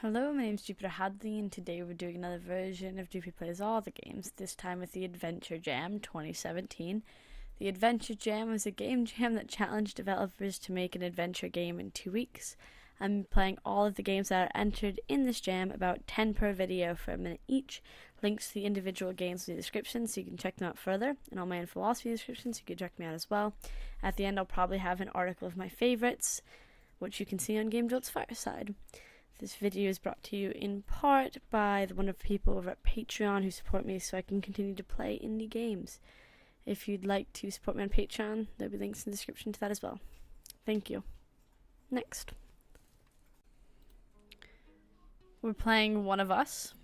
Hello, my name is Jupiter Hadley, and today we're doing another version of Jupi Plays All the Games, this time with the Adventure Jam 2017. The Adventure Jam was a game jam that challenged developers to make an adventure game in 2 weeks. I'm playing all of the games that are entered in this jam, about 10 per video for a minute each. Links to the individual games in the description so you can check them out further, and all my info will also be in the description so you can check me out as well. At the end I'll probably have an article of my favourites, which you can see on Game Jolt's Fireside. This video is brought to you in part by the wonderful people over at Patreon who support me so I can continue to play indie games. If you'd like to support me on Patreon, there'll be links in the description to that as well. Thank you. Next. We're playing One of Us.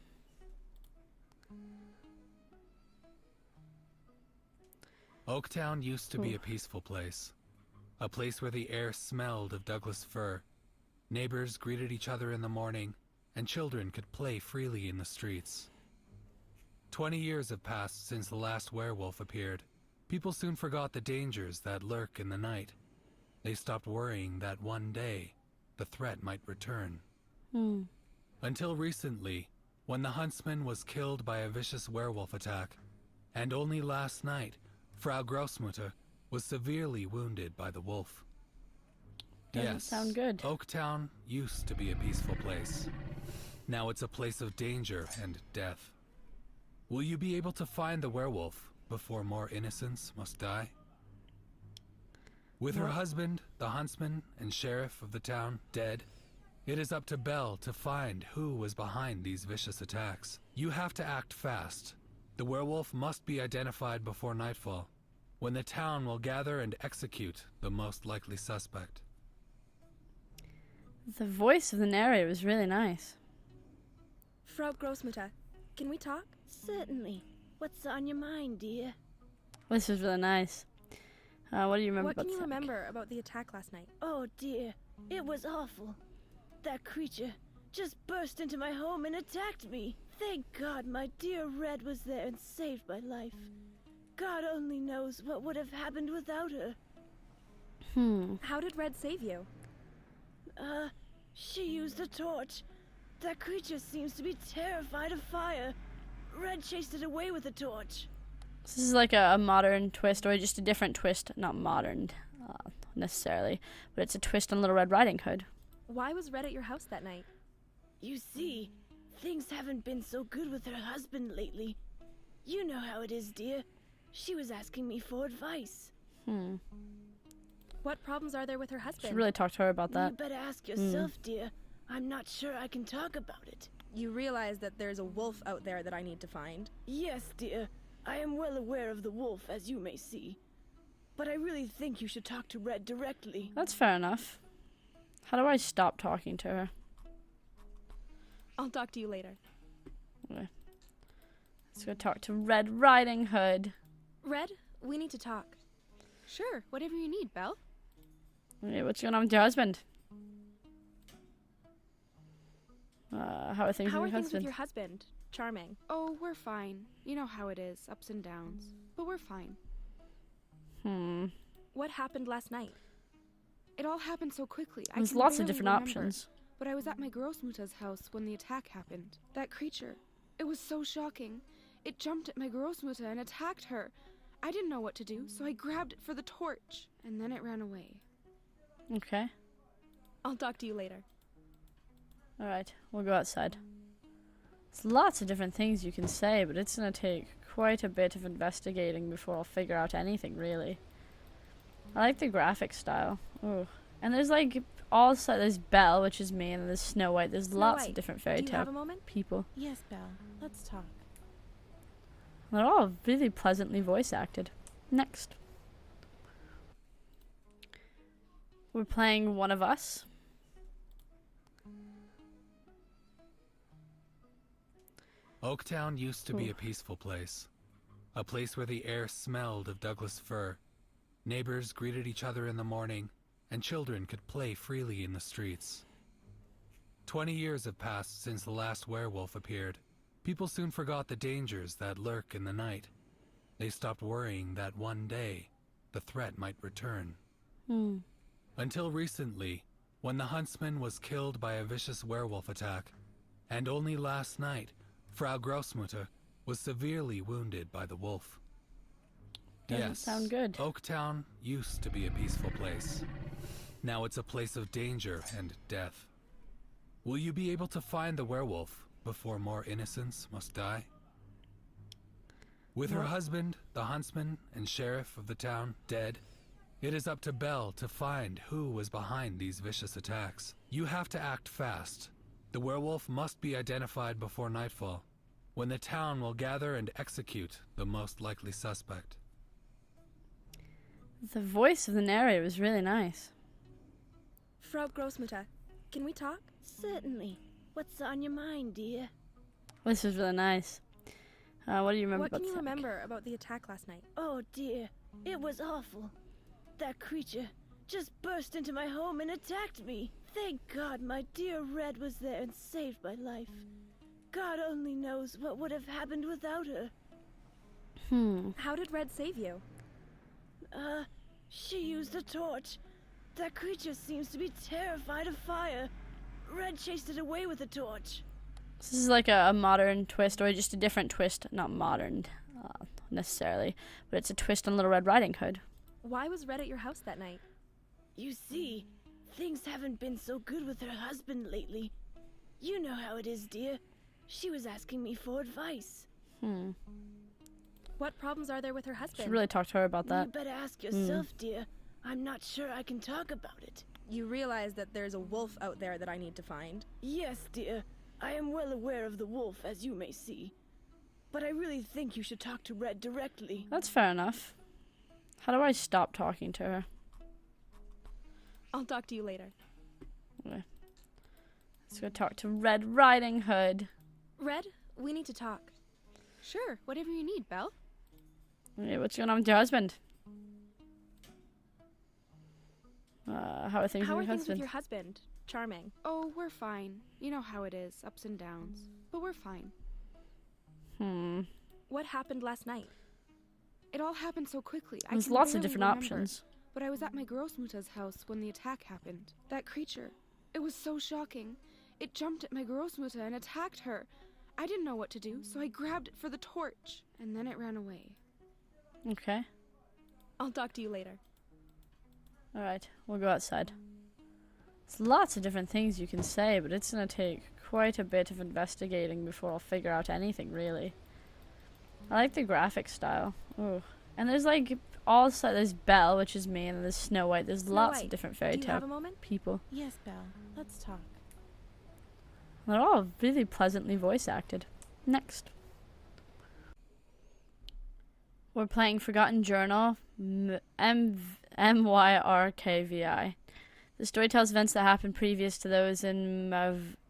Oaktown used to be a peaceful place. A place where the air smelled of Douglas fir. Neighbors greeted each other in the morning, and children could play freely in the streets. 20 years have passed since the last werewolf appeared. People soon forgot the dangers that lurk in the night. They stopped worrying that one day, the threat might return. Until recently, when the huntsman was killed by a vicious werewolf attack, and only last night, Frau Grossmutter was severely wounded by the wolf. Doesn't sound good. Oaktown used to be a peaceful place. Now it's a place of danger and death. Will you be able to find the werewolf before more innocents must die? With her husband, the huntsman and sheriff of the town, dead, it is up to Belle to find who was behind these vicious attacks. You have to act fast. The werewolf must be identified before nightfall, when the town will gather and execute the most likely suspect. The voice of the narrator was really nice. Frau Grossmutter, can we talk? Certainly. What's on your mind, dear? This was really nice. What do you remember What about can you the attack? remember about the attack last night? Oh, dear. It was awful. That creature just burst into my home and attacked me. Thank God my dear Red was there and saved my life. God only knows what would have happened without her. How did Red save you? She used a torch. That creature seems to be terrified of fire. Red chased it away with a torch. This is like a modern twist, or just a different twist. Not modern, necessarily, but it's a twist on Little Red Riding Hood. Why was Red at your house that night? You see, things haven't been so good with her husband lately. You know how it is, dear. She was asking me for advice. What problems are there with her husband? Should really talk to her about that. You better ask yourself, dear. I'm not sure I can talk about it. You realize that there's a wolf out there that I need to find. Yes, dear. I am well aware of the wolf, as you may see. But I really think you should talk to Red directly. That's fair enough. How do I stop talking to her? I'll talk to you later. Okay. Let's go talk to Red Riding Hood. Red, we need to talk. Sure, whatever you need, Belle. Okay, what's going on with your husband? How are things How with are your things with husband? your husband? Charming. Oh, we're fine. You know how it is, ups and downs. But we're fine. What happened last night? It all happened so quickly. There's can lots of barely different remember. options. But I was at my Grossmutter's house when the attack happened. That creature. It was so shocking. It jumped at my Grossmutter and attacked her. I didn't know what to do, so I grabbed it for the torch. And then it ran away. Okay. I'll talk to you later. Alright, we'll go outside. There's lots of different things you can say, but it's going to take quite a bit of investigating before I'll figure out anything, really. I like the graphic style. Ooh. And there's like there's Belle, which is me, and there's Snow White. There's Snow lots White, of different fairy do you have a tale moment? people. Yes, Belle. Let's talk. They're all really pleasantly voice acted. Next. We're playing One of Us. Oaktown used to be a peaceful place. A place where the air smelled of Douglas fir. Neighbors greeted each other in the morning, and children could play freely in the streets. 20 years have passed since the last werewolf appeared. People soon forgot the dangers that lurk in the night. They stopped worrying that one day, the threat might return. Until recently, when the huntsman was killed by a vicious werewolf attack, And only last night, Frau Grossmutter was severely wounded by the wolf. Doesn't sound good. Oaktown used to be a peaceful place. Now it's a place of danger and death. Will you be able to find the werewolf before more innocents must die? With her husband, the huntsman and sheriff of the town, dead, it is up to Belle to find who was behind these vicious attacks. You have to act fast. The werewolf must be identified before nightfall, when the town will gather and execute the most likely suspect. The voice of the narrator was really nice. Frau Grossmutter, can we talk? Certainly. What's on your mind, dear? This was really nice. What do you remember What about can you the attack? remember about the attack last night? Oh dear, it was awful. That creature just burst into my home and attacked me. Thank God my dear Red was there and saved my life. God only knows what would have happened without her. How did Red save you? She used a torch. That creature seems to be terrified of fire. Red chased it away with a torch. This is like a modern twist, or just a different twist. Not modern, necessarily, but it's a twist on Little Red Riding Hood. Why was Red at your house that night? You see, things haven't been so good with her husband lately. You know how it is, dear. She was asking me for advice. What problems are there with her husband? Should really talk to her about that. You better ask yourself, dear. I'm not sure I can talk about it. You realize that there's a wolf out there that I need to find? Yes, dear. I am well aware of the wolf, as you may see. But I really think you should talk to Red directly. That's fair enough. How do I stop talking to her? I'll talk to you later. Okay. Let's go talk to Red Riding Hood. Red, we need to talk. Sure, whatever you need, Belle. Okay, what's going on with your husband? How are things How are with your things husband? with your husband? Charming. Oh, we're fine. You know how it is, ups and downs. But we're fine. What happened last night? It all happened so quickly. There's can lots of barely different remember. options. But I was at my Grossmutter's house when the attack happened. That creature. It was so shocking. It jumped at my Grossmutter and attacked her. I didn't know what to do, so I grabbed it for the torch. And then it ran away. Okay. I'll talk to you later. Alright, we'll go outside. There's lots of different things you can say, but it's going to take quite a bit of investigating before I'll figure out anything, really. I like the graphic style. Ooh. And there's like there's Belle, which is me, and there's Snow White. There's Snow lots White, of different fairy do you have tale a moment? people. Yes, Belle. Let's talk. They're all really pleasantly voice acted. Next. We're playing Forgotten Journal, Myrkvi. The story tells events that happened previous to those in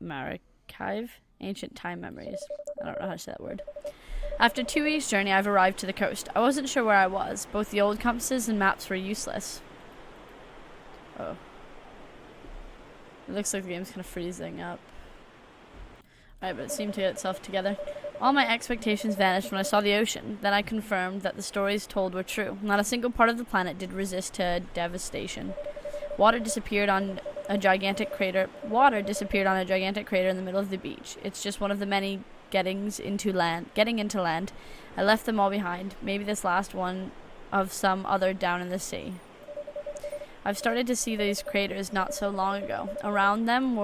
Myrkvi, ancient time memories. I don't know how to say that word. After 2 weeks' journey, I've arrived to the coast. I wasn't sure where I was. Both the old compasses and maps were useless. Oh. It looks like the game's kind of freezing up. Alright, but it seemed to get itself together. All my expectations vanished when I saw the ocean. Then I confirmed that the stories told were true. Not a single part of the planet did resist to devastation. Water disappeared on a gigantic crater in the middle of the beach. It's just one of the many getting into land. I left them all behind. Maybe this last one of some other down in the sea. I've started to see these craters not so long ago. Around them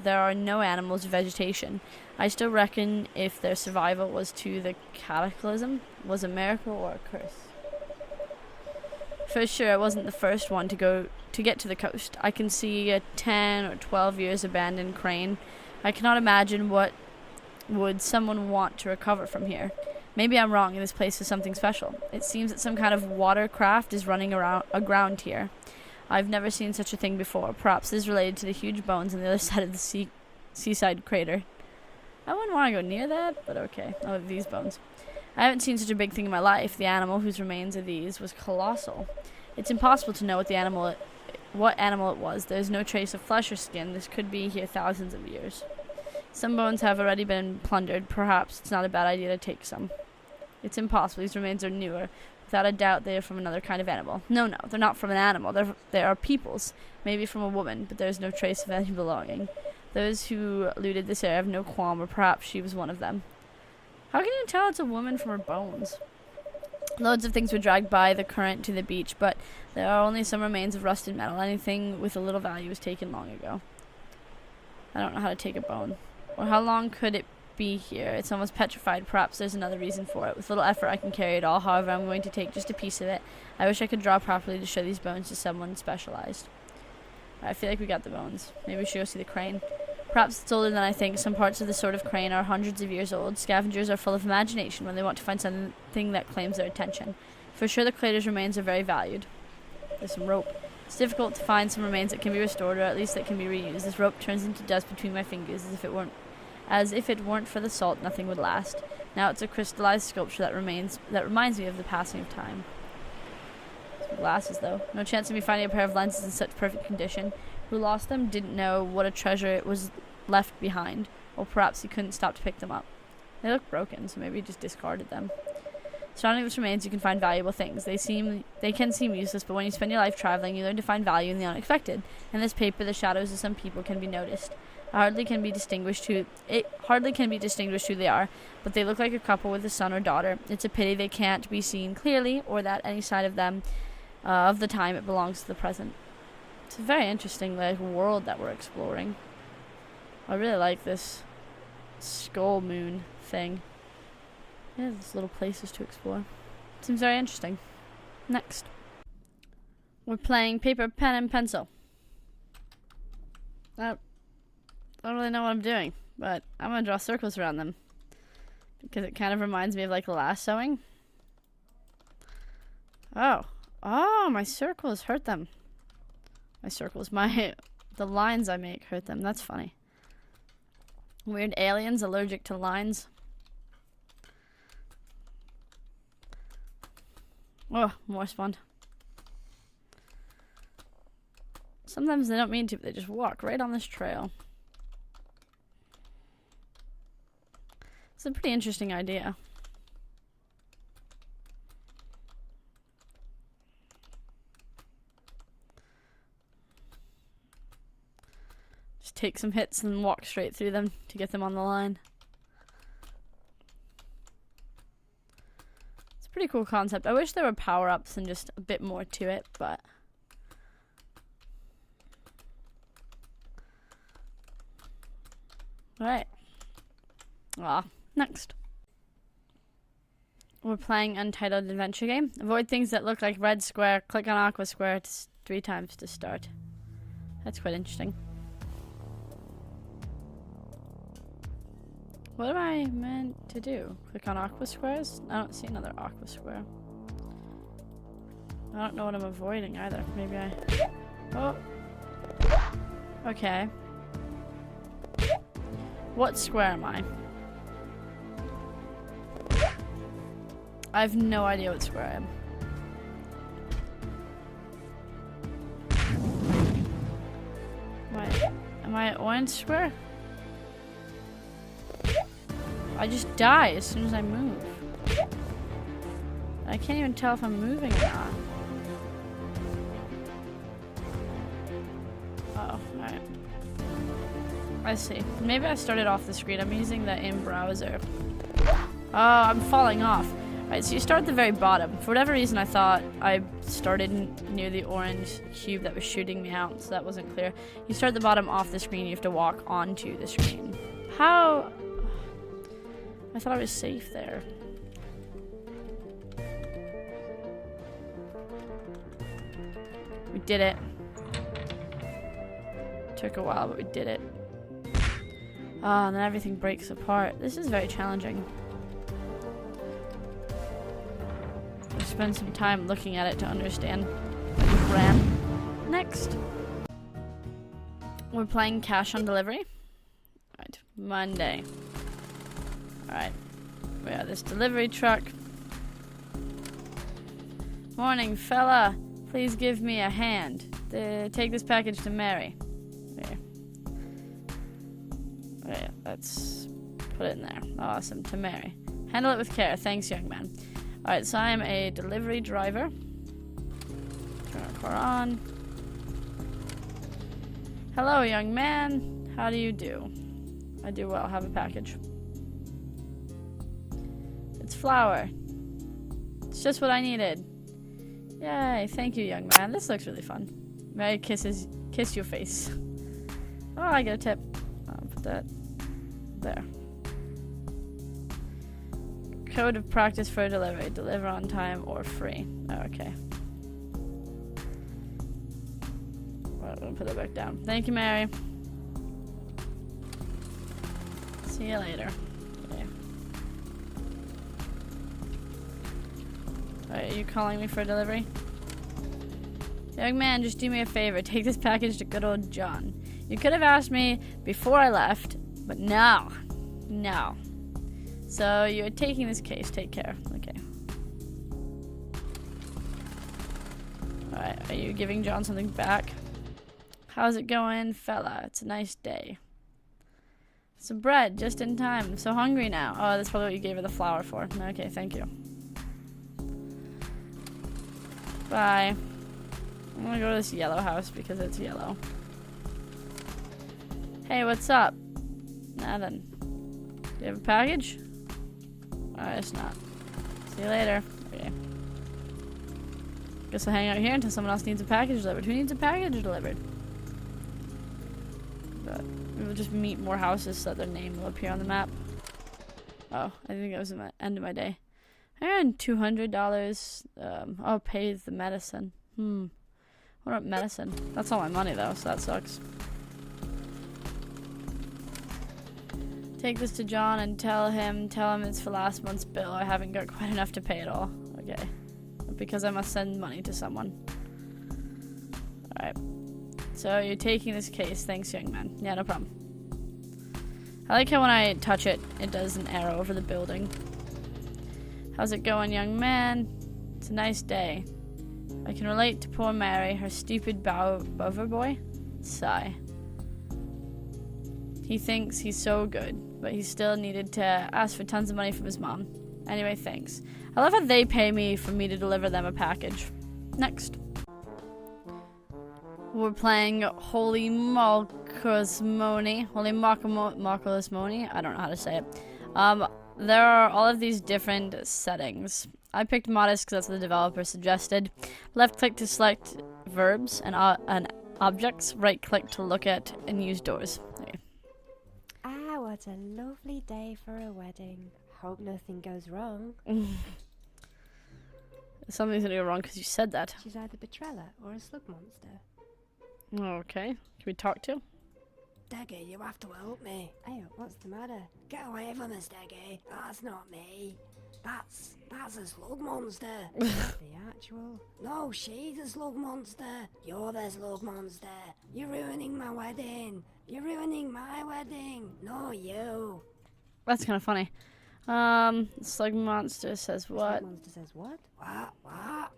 there are no animals or vegetation. I still reckon if their survival was to the cataclysm was a miracle or a curse. For sure, I wasn't the first one to get to the coast. I can see a 10 or 12 years abandoned crane. I cannot imagine what would someone want to recover from here. Maybe I'm wrong and this place is something special. It seems that some kind of watercraft is running aground here. I've never seen such a thing before. Perhaps this is related to the huge bones on the other side of the seaside crater. I wouldn't want to go near that, but okay. Oh, these bones. I haven't seen such a big thing in my life. The animal whose remains are these was colossal. It's impossible to know what animal it was. There's no trace of flesh or skin. This could be here thousands of years. Some bones have already been plundered. Perhaps it's not a bad idea to take some. It's impossible. These remains are newer. Without a doubt, they are from another kind of animal. No, they're not from an animal. They are people's. Maybe from a woman, but there's no trace of any belonging. Those who looted this area have no qualm, or perhaps she was one of them. How can you tell it's a woman from her bones? Loads of things were dragged by the current to the beach, but there are only some remains of rusted metal. Anything with a little value was taken long ago. I don't know how to take a bone. Or how long could it be here? It's almost petrified. Perhaps there's another reason for it. With little effort I can carry it all. However, I'm going to take just a piece of it. I wish I could draw properly to show these bones to someone specialized. I feel like we got the bones. Maybe we should go see the crane. Perhaps it's older than I think. Some parts of the sort of crane are hundreds of years old. Scavengers are full of imagination when they want to find something that claims their attention. For sure the crater's remains are very valued. There's some rope. It's difficult to find some remains that can be restored, or at least that can be reused. This rope turns into dust between my fingers as if it weren't for the salt, nothing would last. Now it's a crystallized sculpture that reminds me of the passing of time. Some glasses, though. No chance of me finding a pair of lenses in such perfect condition. Who lost them didn't know what a treasure it was left behind, or perhaps he couldn't stop to pick them up. They look broken, so maybe he just discarded them. Surrounding this remains, you can find valuable things. They can seem useless, but when you spend your life traveling, you learn to find value in the unexpected. In this paper, the shadows of some people can be noticed. It hardly can be distinguished who they are, but they look like a couple with a son or daughter. It's a pity they can't be seen clearly, or that any side of them, of the time it belongs to the present. It's a very interesting world that we're exploring. I really like this skull moon thing. Yeah, there's little places to explore. Seems very interesting. Next. We're playing paper, pen, and pencil. I don't really know what I'm doing, but I'm going to draw circles around them. Because it kind of reminds me of like lassoing. Oh, my circles hurt them. The lines I make hurt them. That's funny. Weird aliens allergic to lines. Oh, more spawned. Sometimes they don't mean to, but they just walk right on this trail. It's a pretty interesting idea. Just take some hits and walk straight through them to get them on the line. Pretty cool concept. I wish there were power-ups and just a bit more to it, but alright. Next. We're playing Untitled Adventure game. Avoid things that look like red square. Click on aqua square 3 times to start. That's quite interesting. What am I meant to do? Click on aqua squares? I don't see another aqua square. I don't know what I'm avoiding either. Maybe I... Oh. Okay. What square am I? I have no idea what square I am. Am I orange square? I just die as soon as I move. I can't even tell if I'm moving or not. Uh-oh, alright. I see. Maybe I started off the screen. I'm using the in-browser. Oh, I'm falling off. Alright, so you start at the very bottom. For whatever reason, I thought I started near the orange cube that was shooting me out, so that wasn't clear. You start at the bottom off the screen, you have to walk onto the screen. How... I thought I was safe there. We did it. Took a while, but we did it. Ah, and then everything breaks apart. This is very challenging. I'll spend some time looking at it to understand the brand. Next. We're playing cash on delivery. Alright, Monday. Alright, we have this delivery truck. Morning, fella. Please give me a hand. Take this package to Mary. There. Okay, let's put it in there. Awesome, to Mary. Handle it with care. Thanks, young man. Alright, so I am a delivery driver. Turn our car on. Hello, young man. How do you do? I do well. Have a package. It's flour. It's just what I needed. Yay, thank you, young man. This looks really fun. Mary kiss your face. Oh, I get a tip. I'll put that there. Code of practice for delivery. Deliver on time or free. Oh, okay. Well, I'm gonna put that back down. Thank you, Mary. See you later. Okay. Alright, are you calling me for a delivery? Young man, just do me a favor. Take this package to good old John. You could have asked me before I left, but no. No. So you're taking this case. Take care. Okay. Alright, are you giving John something back? How's it going, fella? It's a nice day. Some bread, just in time. I'm so hungry now. Oh, that's probably what you gave her the flour for. Okay, thank you. Bye. I'm gonna go to this yellow house because it's yellow. Hey, what's up? Nothing. Do you have a package? Alright, it's not. See you later. Okay. Guess I'll hang out here until someone else needs a package delivered. Who needs a package delivered? But we'll just meet more houses so that their name will appear on the map. Oh, I think that was the end of my day. I earned $200. I'll pay the medicine. What about medicine? That's all my money though, so that sucks. Take this to John and tell him it's for last month's bill. I haven't got quite enough to pay it all. Okay. Because I must send money to someone. Alright. So you're taking this case. Thanks, young man. Yeah, no problem. I like how when I touch it, it does an arrow over the building. How's it going, young man? It's a nice day. I can relate to poor Mary, her stupid bover boy. Sigh. He thinks he's so good, but he still needed to ask for tons of money from his mom. Anyway, thanks. I love how they pay me for me to deliver them a package. Next. We're playing Holy Molluscamony. Holy Molluscamony. I don't know how to say it. There are all of these different settings. I picked modest because that's what the developer suggested. Left click to select verbs and objects. Right click to look at and use doors. Okay. Ah, what a lovely day for a wedding. Hope nothing goes wrong. Something's gonna go wrong because you said that. She's either Betrella or a slug monster. Okay. Can we talk to? Steggy, you have to help me. Hey, what's the matter? Get away from me, Steggy. That's not me. That's a slug monster. The actual... No, she's a slug monster. You're the slug monster. You're ruining my wedding. You're ruining my wedding. No, you. That's kind of funny. Slug monster says what? Slug monster says what? What?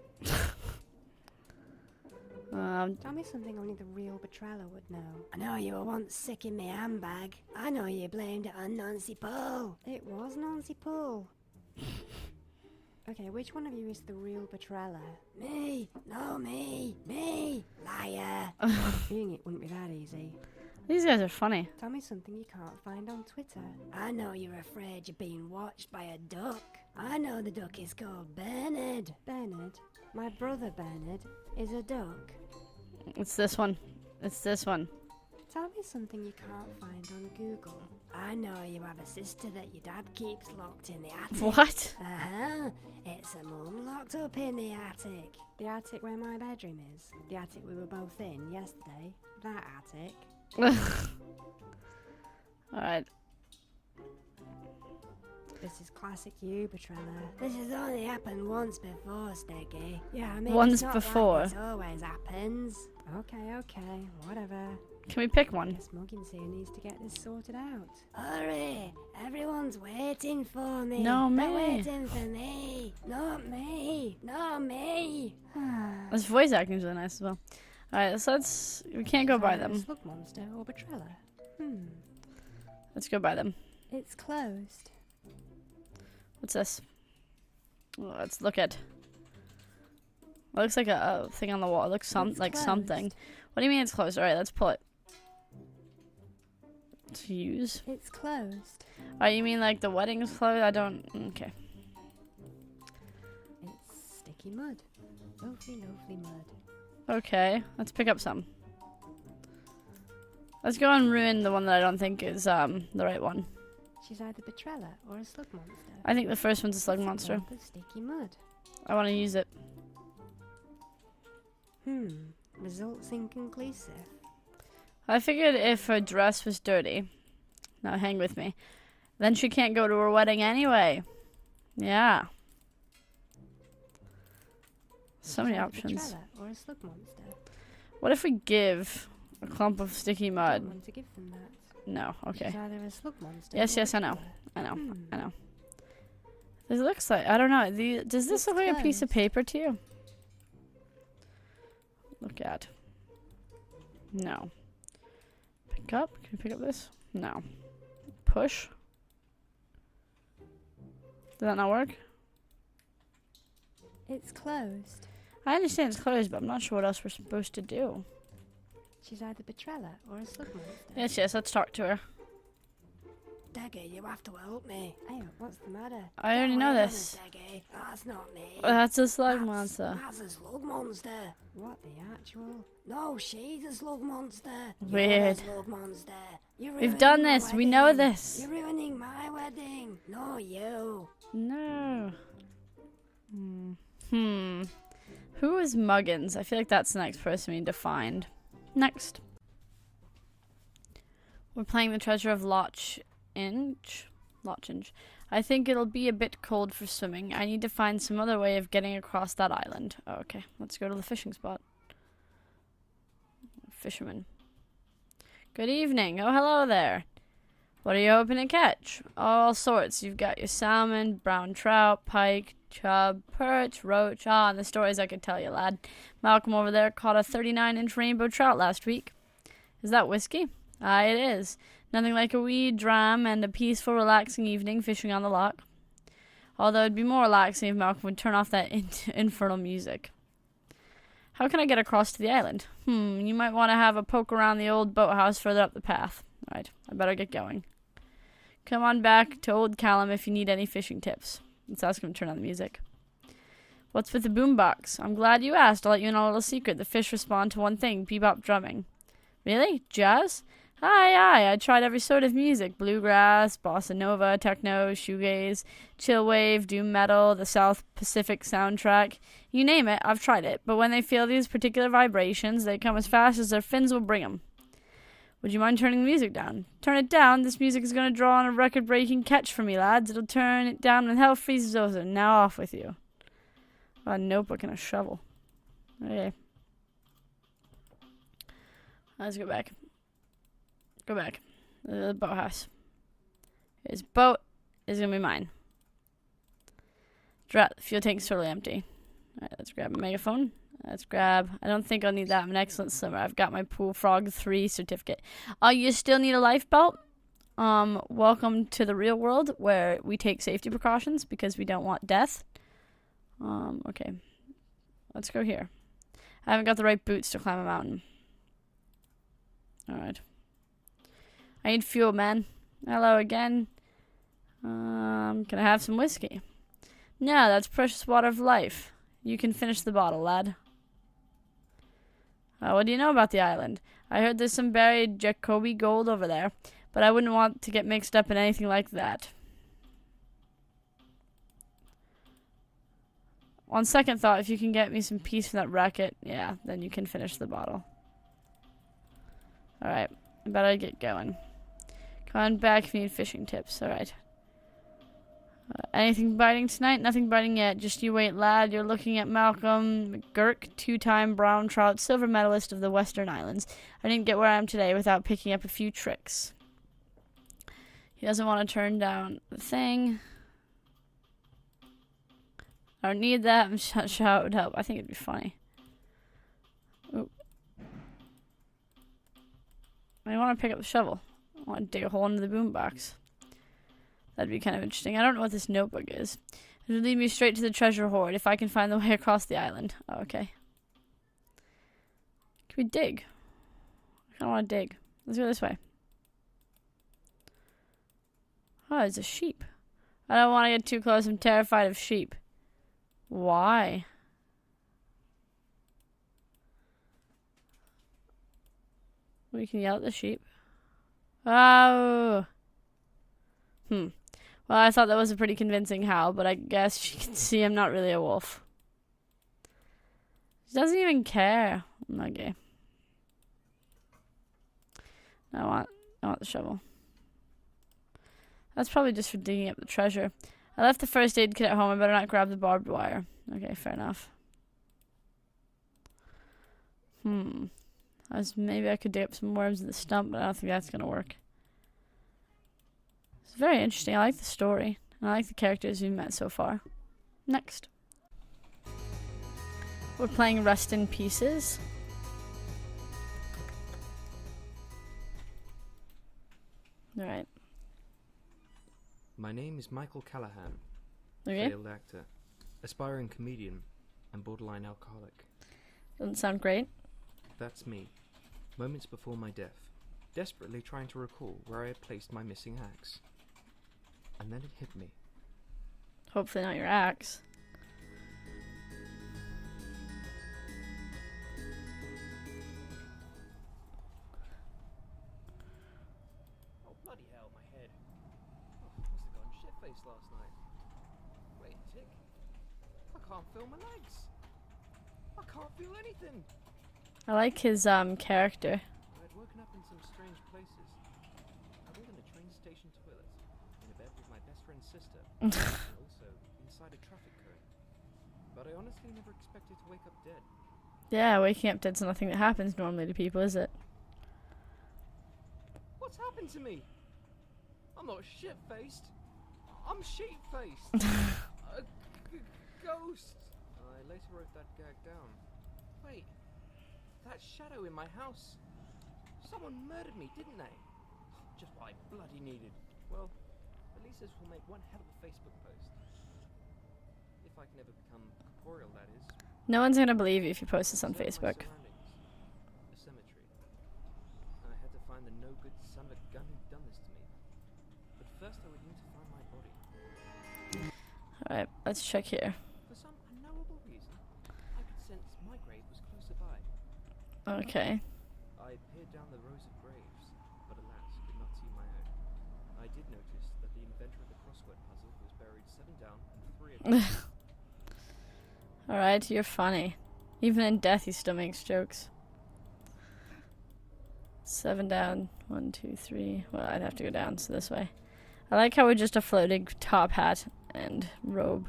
Tell me something only the real Betrella would know. I know you were once sick in my handbag. I know you blamed it on Nancy Poole. It was Nancy Poole. Okay, which one of you is the real Betrella? Me. No, me. Me. Liar. Being it wouldn't be that easy. These guys are funny. Tell me something you can't find on Twitter. I know you're afraid you're being watched by a duck. I know the duck is called Bernard. Bernard? My brother Bernard is a duck. It's this one. It's this one. Tell me something you can't find on Google. I know you have a sister that your dad keeps locked in the attic. What? Uh-huh. It's a mum locked up in the attic. The attic where my bedroom is. The attic we were both in yesterday. That attic. Alright. This is classic you, Betrella. This has only happened once before, Steggy. Yeah, I mean, Once it's not before. Like it always happens. Okay, whatever. Can we pick one? Guess Muggins here needs to get this sorted out. Hurry! Everyone's waiting for me. No, They're me. waiting for me. Not me. Not me. This voice acting is really nice as well. Alright, so we can't go by Either a them. slug monster or Betrella. Let's go by them. It's closed. What's this? Oh, let's look at. It looks like a thing on the wall. It looks It's like closed. something. What do you mean it's closed? Alright, let's pull it. to use. It's closed. Oh, you mean like the wedding is closed? I don't... Okay. It's sticky mud. Lovely, lovely mud. Okay, let's pick up some. Let's go and ruin the one that I don't think is the right one. She's either Betrella or a slug monster. I think the first one's a slug monster. Lump of sticky mud. I want to use it. Results inconclusive. I figured if her dress was dirty, now hang with me, then she can't go to her wedding anyway. Yeah. So many options. Betrella or a slug monster. What if we give a clump of sticky I don't mud? want to give them that. No, okay. She's either a slug monster. Yes, or yes, a I know. Betrella. I know, Hmm. I know. This looks like, I don't know, does this It's look like a piece of closed. paper to you? Look at. No. Pick up? Can you pick up this? No. Push? Did that not work? It's closed. I understand it's closed, but I'm not sure what else we're supposed to do. She's either Betrella or a slug monster. Yes, yes, let's talk to her. Deggy, you have to help me. Hey, what's the matter? I already know Wait a minute, this. Deggy. That's not me. That's a slug monster. That's a slug monster. What the actual? No, she's a slug monster. Weird. You're the slug monster. You're We've ruining done my this. We know wedding. this. You're ruining my wedding. No, you. No. Who is Muggins? I feel like that's the next person we need to find. Next. We're playing the Treasure of Loch. I think it'll be a bit cold for swimming. I need to find some other way of getting across that island. Oh, okay, let's go to the fishing spot. Fisherman. Good evening. Oh, hello there. What are you hoping to catch? All sorts. You've got your salmon, brown trout, pike, chub, perch, roach. Ah, and the stories I could tell you, lad. Malcolm over there caught a 39-inch rainbow trout last week. Is that whiskey? Ah, it is. Nothing like a wee dram and a peaceful, relaxing evening fishing on the loch. Although it'd be more relaxing if Malcolm would turn off that infernal music. How can I get across to the island? You might want to have a poke around the old boathouse further up the path. Right, I better get going. Come on back to Old Callum if you need any fishing tips. Let's ask him to turn on the music. What's with the boombox? I'm glad you asked. I'll let you in on a little secret. The fish respond to one thing, bebop drumming. Really? Jazz? Aye, I tried every sort of music. Bluegrass, bossa nova, techno, shoegaze, chillwave, doom metal, the South Pacific soundtrack. You name it, I've tried it. But when they feel these particular vibrations, they come as fast as their fins will bring them. Would you mind turning the music down? Turn it down. This music is going to draw on a record-breaking catch for me, lads. It'll turn it down when hell freezes over. Now off with you. A notebook and a shovel. Okay. Let's go back. Go back. The boathouse. His boat is going to be mine. Drat, the fuel tank's totally empty. Alright, let's grab a megaphone. Let's grab... I don't think I'll need that. I'm an excellent swimmer. I've got my Pool Frog 3 certificate. You still need a life belt? Welcome to the real world where we take safety precautions because we don't want death. Okay. Let's go here. I haven't got the right boots to climb a mountain. Alright. I need fuel, man. Hello again. Can I have some whiskey? No, that's precious water of life. You can finish the bottle, lad. What do you know about the island? I heard there's some buried Jacoby gold over there, but I wouldn't want to get mixed up in anything like that. On second thought, if you can get me some peace from that racket, yeah, then you can finish the bottle. Alright, I better get going. Come on back if you need fishing tips. Alright. Anything biting tonight? Nothing biting yet. Just you wait, lad. You're looking at Malcolm McGurk, 2-time brown trout silver medalist of the Western Islands. I didn't get where I am today without picking up a few tricks. He doesn't want to turn down the thing. I don't need that. I'm not sure how it would help. I think it'd be funny. Ooh. I want to pick up the shovel. I want to dig a hole into the boombox. That'd be kind of interesting. I don't know what this notebook is. It would lead me straight to the treasure hoard if I can find the way across the island. Oh, okay. Can we dig? I kind of want to dig. Let's go this way. Oh, it's a sheep. I don't want to get too close. I'm terrified of sheep. Why? We can yell at the sheep. Oh. Well, I thought that was a pretty convincing howl, but I guess she can see I'm not really a wolf. She doesn't even care. Okay. I want the shovel. That's probably just for digging up the treasure. I left the first aid kit at home. I better not grab the barbed wire. Okay, fair enough. Maybe I could dig up some worms in the stump, but I don't think that's gonna work. It's very interesting. I like the story. I like the characters we've met so far. Next. We're playing Rust in Pieces. Alright. My name is Michael Callahan, Okay. failed actor, aspiring comedian, and borderline alcoholic. Doesn't sound great. That's me, moments before my death, desperately trying to recall where I had placed my missing axe. And then it hit me. Hopefully not your axe. Oh, bloody hell, my head. Oh, must have gone shit-faced last night. Wait a tick. I can't feel my legs. I can't feel anything. I like his character. I had woken up in some strange places. I was in a train station toilet, in a bed with my best friend's sister, and also inside a traffic cone. But I honestly never expected to wake up dead. Yeah, waking up dead's nothing that happens normally to people, is it? What's happened to me? I'm not shit-faced. I'm sheep-faced. A ghost. I later wrote that gag down. Wait. That shadow in my house. Someone murdered me, didn't they? Just what I bloody needed. Well, at least this will make one hell of a Facebook post. If I can ever become corporeal, that is. No one's gonna believe you if you post this on Observe my Facebook. surroundings. A cemetery. I had to find the no-good son of a gun who'd done this to me. But first I would need to find my body. Alright, let's check here. For some unknowable reason, I could sense my grave was closer by. Okay. I peered down the rows of graves, but alas, could not see my own. I did notice that the inventor of the crossword puzzle was buried 7 down and 3 above. Alright, you're funny. Even in death, he still makes jokes. 7 down, 1, 2, 3. Well, I'd have to go down, so this way. I like how we're just a floating top hat and robe.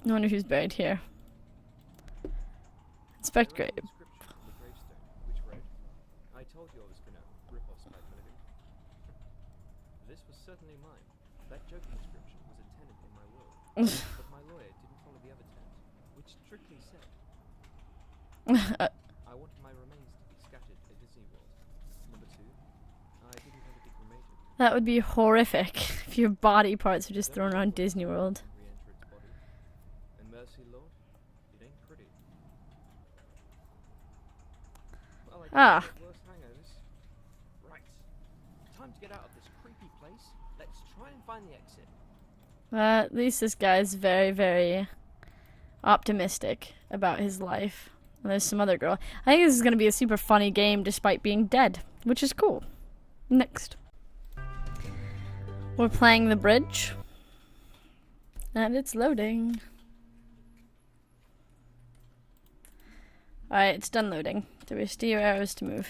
I wonder who's buried here. Inspect grave. There was an inscription on the gravestone, which read, I told you I was gonna rip off Spike Milligan. This was certainly mine. That joking inscription was a tenant in my will. But my lawyer didn't follow the other tenant, which strictly said, I wanted my remains to be scattered at Disney World. Number 2, I didn't want to be cremated. That would be horrific if your body parts were just thrown around Disney World. Re-enter its body. And mercy, Lord, it ain't pretty. Well, I guess worse hangovers. Right. Time to get out of this creepy place. Let's try and find the exit. At least this guy's very, very optimistic about his life. And there's some other girl. I think this is going to be a super funny game despite being dead, which is cool. Next. We're playing the bridge. And it's loading. Alright, it's done loading. There are still arrows to move.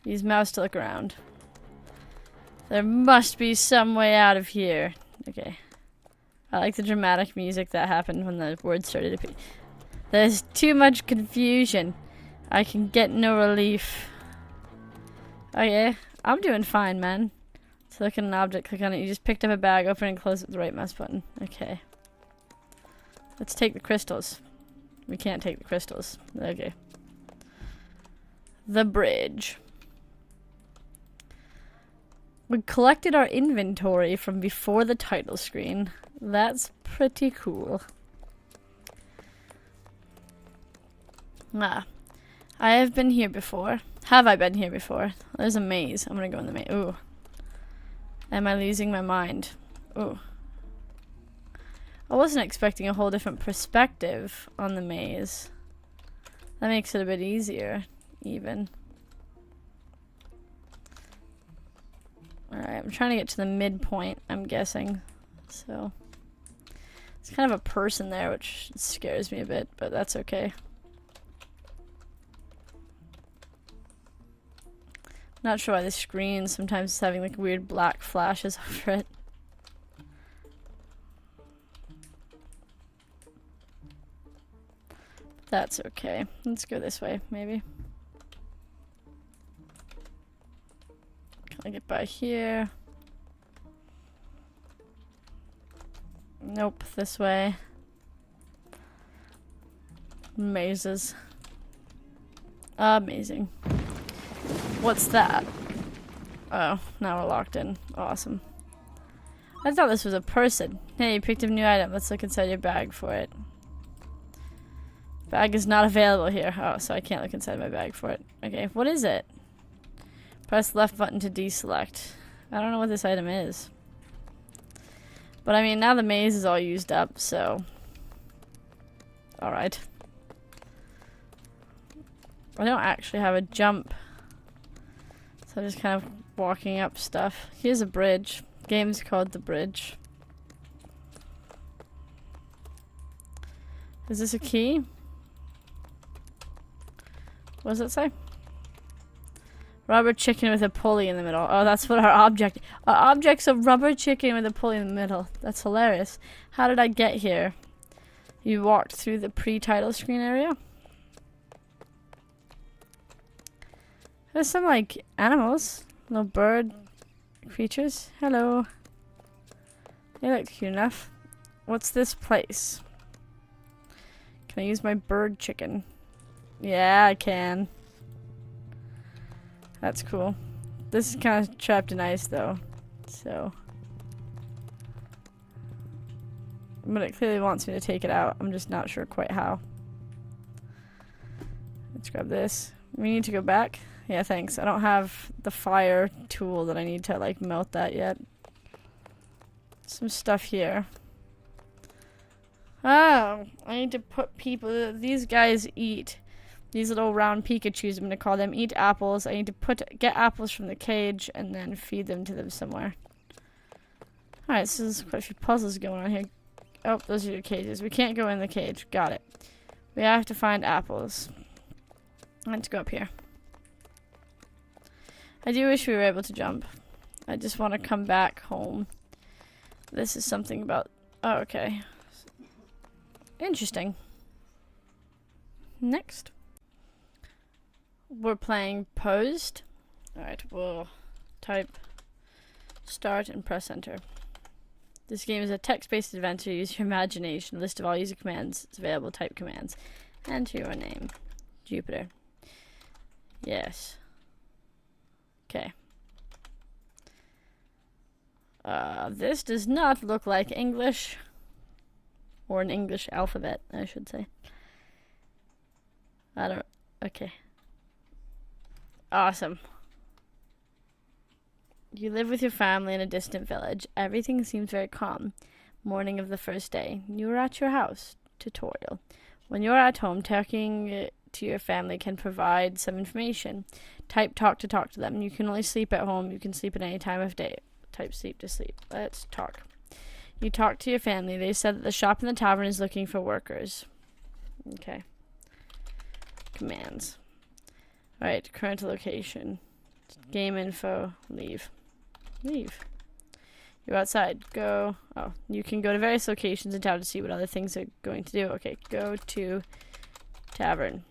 Use mouse to look around. There must be some way out of here. Okay. I like the dramatic music that happened when the words started to appear. There's too much confusion. I can get no relief. Okay, I'm doing fine, man. So look at an object, click on it. You just picked up a bag, open and close it with the right mouse button. Okay. Let's take the crystals. We can't take the crystals. Okay. The bridge. We collected our inventory from before the title screen. That's pretty cool. I have been here before. Have I been here before? There's a maze. I'm gonna go in the maze. Ooh. Am I losing my mind? Ooh. I wasn't expecting a whole different perspective on the maze. That makes it a bit easier, even. Alright, I'm trying to get to the midpoint, I'm guessing. So. It's kind of a person there, which scares me a bit, but that's okay. Not sure why the screen sometimes is having like weird black flashes over it. That's okay. Let's go this way, maybe. Can I get by here? Nope, this way. Mazes. Amazing. What's that? Oh, now we're locked in. Awesome. I thought this was a person. Hey, you picked up a new item. Let's look inside your bag for it. Bag is not available here. Oh, so I can't look inside my bag for it. Okay, what is it? Press left button to deselect. I don't know what this item is. But I mean, now the maze is all used up, so... Alright. I don't actually have a jump. So I'm just kind of walking up stuff. Here's a bridge. Game's called The Bridge. Is this a key? What does it say? Rubber chicken with a pulley in the middle. Oh, that's what our object... Our object's a rubber chicken with a pulley in the middle. That's hilarious. How did I get here? You walked through the pre-title screen area? There's some, like, animals. Little bird creatures. Hello. They look cute enough. What's this place? Can I use my bird chicken? Yeah, I can. That's cool. This is kind of trapped in ice, though. So. But it clearly wants me to take it out. I'm just not sure quite how. Let's grab this. We need to go back. Yeah, thanks. I don't have the fire tool that I need to, like, melt that yet. Some stuff here. Oh, I need to put people... These guys eat. These little round Pikachus, I'm going to call them, eat apples. I need to get apples from the cage and then feed them to them somewhere. Alright, so there's quite a few puzzles going on here. Oh, those are your cages. We can't go in the cage. Got it. We have to find apples. Let's go up here. I do wish we were able to jump. I just want to come back home. This is something about... Oh, okay. Interesting. Next. We're playing Possed. Alright, we'll type start and press enter. This game is a text-based adventure. Use your imagination. List of all user commands is available. Type commands. Enter your name. Jupiter. Yes. Okay. This does not look like English. Or an English alphabet, I should say. I don't... Okay. Awesome. You live with your family in a distant village. Everything seems very calm. Morning of the first day. You are at your house. Tutorial. When you're at home, talking to your family can provide some information. Type talk to them. You can only sleep at home. You can sleep at any time of day. Type sleep to sleep. Let's talk. You talk to your family. They said that the shop in the tavern is looking for workers. Okay. Commands. Alright, current location. Game info. Leave. Leave. You're outside. Go. Oh, you can go to various locations in town to see what other things are going to do. Okay, go to tavern.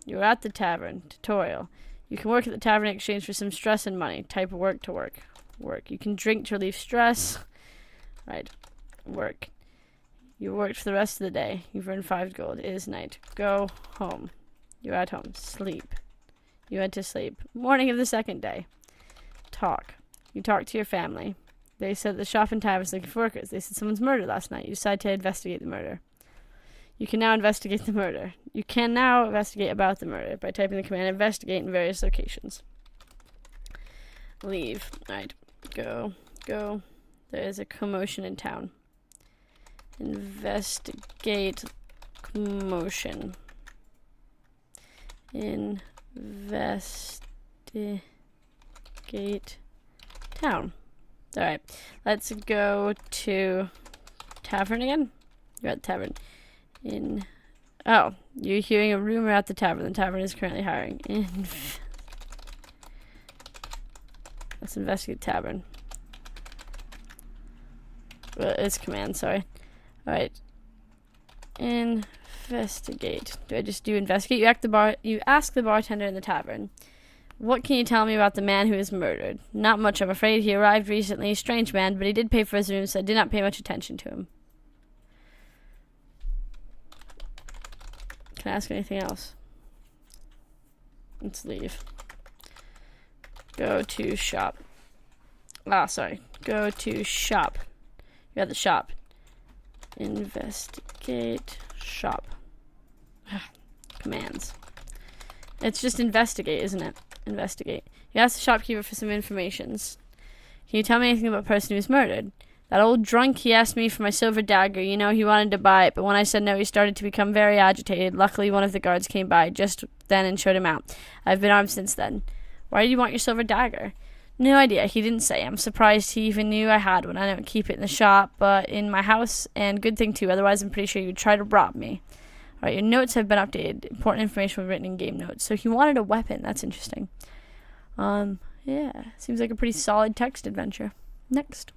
You're at the tavern. Tutorial. You can work at the tavern in exchange for some stress and money. Type work to work. Work. You can drink to relieve stress. Right. Work. You worked for the rest of the day. You've earned 5 gold. It is night. Go home. You're at home. Sleep. You went to sleep. Morning of the second day. Talk. You talk to your family. They said the shop in town was looking for workers. They said someone's murdered last night. You decide to investigate the murder. You can now investigate the murder. You can now investigate about the murder by typing the command investigate in various locations. Leave. Alright. Go. There is a commotion in town. Investigate commotion. Investigate town. Alright. Let's go to tavern again. You're at the tavern. Oh, you're hearing a rumor at the tavern. The tavern is currently hiring. Let's investigate tavern. Well, it's command, sorry. Alright. Investigate. Do I just do investigate? You ask the bartender in the tavern. What can you tell me about the man who was murdered? Not much, I'm afraid. He arrived recently. Strange man, but he did pay for his room, so I did not pay much attention to him. Can I ask anything else? Let's leave. Go to shop. Ah, sorry. Go to shop. You're at the shop. Investigate shop. Commands. It's just investigate, isn't it? Investigate. You ask the shopkeeper for some informations. Can you tell me anything about the person who was murdered? That old drunk, he asked me for my silver dagger. You know, he wanted to buy it, but when I said no, he started to become very agitated. Luckily, one of the guards came by just then and showed him out. I've been armed since then. Why did you want your silver dagger? No idea. He didn't say. I'm surprised he even knew I had one. I don't keep it in the shop, but in my house, and good thing too. Otherwise, I'm pretty sure you'd try to rob me. Alright, your notes have been updated. Important information was written in game notes. So he wanted a weapon. That's interesting. Yeah. Seems like a pretty solid text adventure. Next.